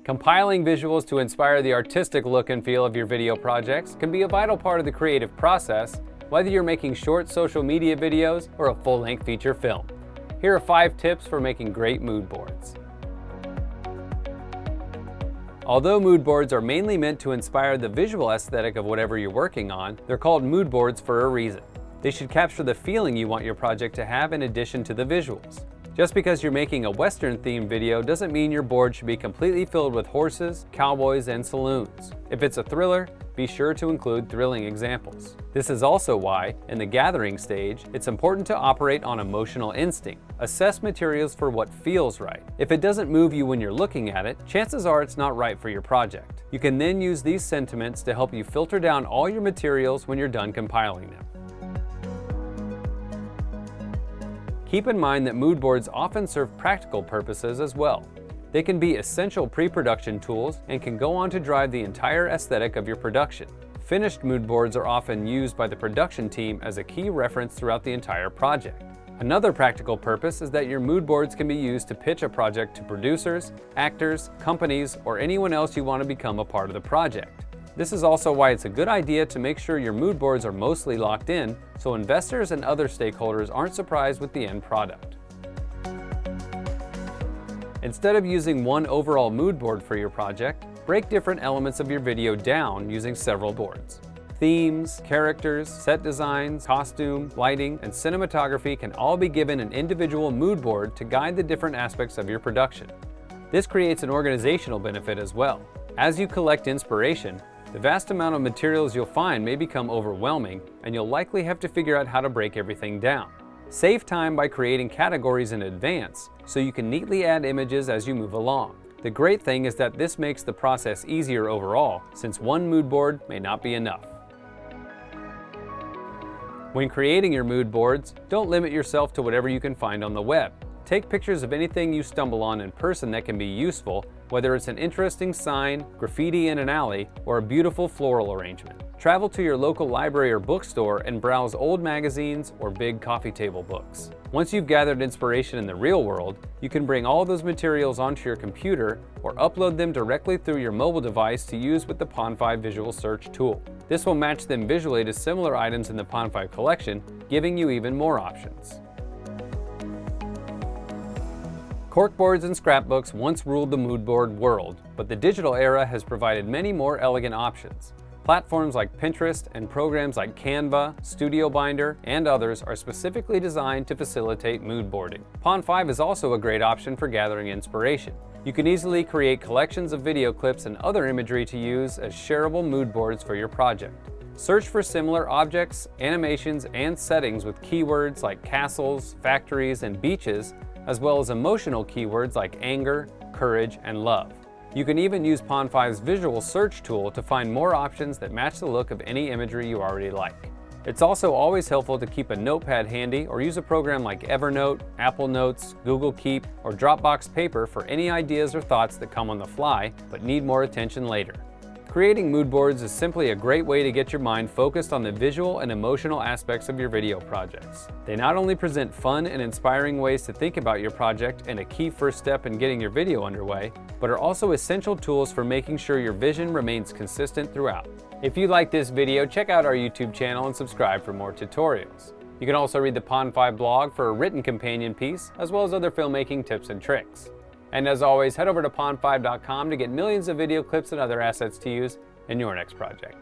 Compiling visuals to inspire the artistic look and feel of your video projects can be a vital part of the creative process, whether you're making short social media videos or a full-length feature film. Here are 5 tips for making great mood boards. Although mood boards are mainly meant to inspire the visual aesthetic of whatever you're working on, they're called mood boards for a reason. They should capture the feeling you want your project to have in addition to the visuals. Just because you're making a Western-themed video doesn't mean your board should be completely filled with horses, cowboys, and saloons. If it's a thriller, be sure to include thrilling examples. This is also why, in the gathering stage, it's important to operate on emotional instinct. Assess materials for what feels right. If it doesn't move you when you're looking at it, chances are it's not right for your project. You can then use these sentiments to help you filter down all your materials when you're done compiling them. Keep in mind that mood boards often serve practical purposes as well. They can be essential pre-production tools and can go on to drive the entire aesthetic of your production. Finished mood boards are often used by the production team as a key reference throughout the entire project. Another practical purpose is that your mood boards can be used to pitch a project to producers, actors, companies, or anyone else you want to become a part of the project. This is also why it's a good idea to make sure your mood boards are mostly locked in, so investors and other stakeholders aren't surprised with the end product. Instead of using one overall mood board for your project, break different elements of your video down using several boards. Themes, characters, set designs, costume, lighting, and cinematography can all be given an individual mood board to guide the different aspects of your production. This creates an organizational benefit as well. As you collect inspiration, the vast amount of materials you'll find may become overwhelming, and you'll likely have to figure out how to break everything down. Save time by creating categories in advance so you can neatly add images as you move along. The great thing is that this makes the process easier overall, since one mood board may not be enough. When creating your mood boards, don't limit yourself to whatever you can find on the web. Take pictures of anything you stumble on in person that can be useful, whether it's an interesting sign, graffiti in an alley, or a beautiful floral arrangement. Travel to your local library or bookstore and browse old magazines or big coffee table books. Once you've gathered inspiration in the real world, you can bring all those materials onto your computer or upload them directly through your mobile device to use with the Pond5 Visual Search tool. This will match them visually to similar items in the Pond5 collection, giving you even more options. Corkboards and scrapbooks once ruled the mood board world, but the digital era has provided many more elegant options. Platforms like Pinterest and programs like Canva, Studio Binder, and others are specifically designed to facilitate mood boarding. Pond5 is also a great option for gathering inspiration. You can easily create collections of video clips and other imagery to use as shareable mood boards for your project. Search for similar objects, animations, and settings with keywords like castles, factories, and beaches, as well as emotional keywords like anger, courage, and love. You can even use Pond5's visual search tool to find more options that match the look of any imagery you already like. It's also always helpful to keep a notepad handy or use a program like Evernote, Apple Notes, Google Keep, or Dropbox Paper for any ideas or thoughts that come on the fly but need more attention later. Creating mood boards is simply a great way to get your mind focused on the visual and emotional aspects of your video projects. They not only present fun and inspiring ways to think about your project and a key first step in getting your video underway, but are also essential tools for making sure your vision remains consistent throughout. If you like this video, check out our YouTube channel and subscribe for more tutorials. You can also read the Pond5 blog for a written companion piece, as well as other filmmaking tips and tricks. And as always, head over to pond5.com to get millions of video clips and other assets to use in your next project.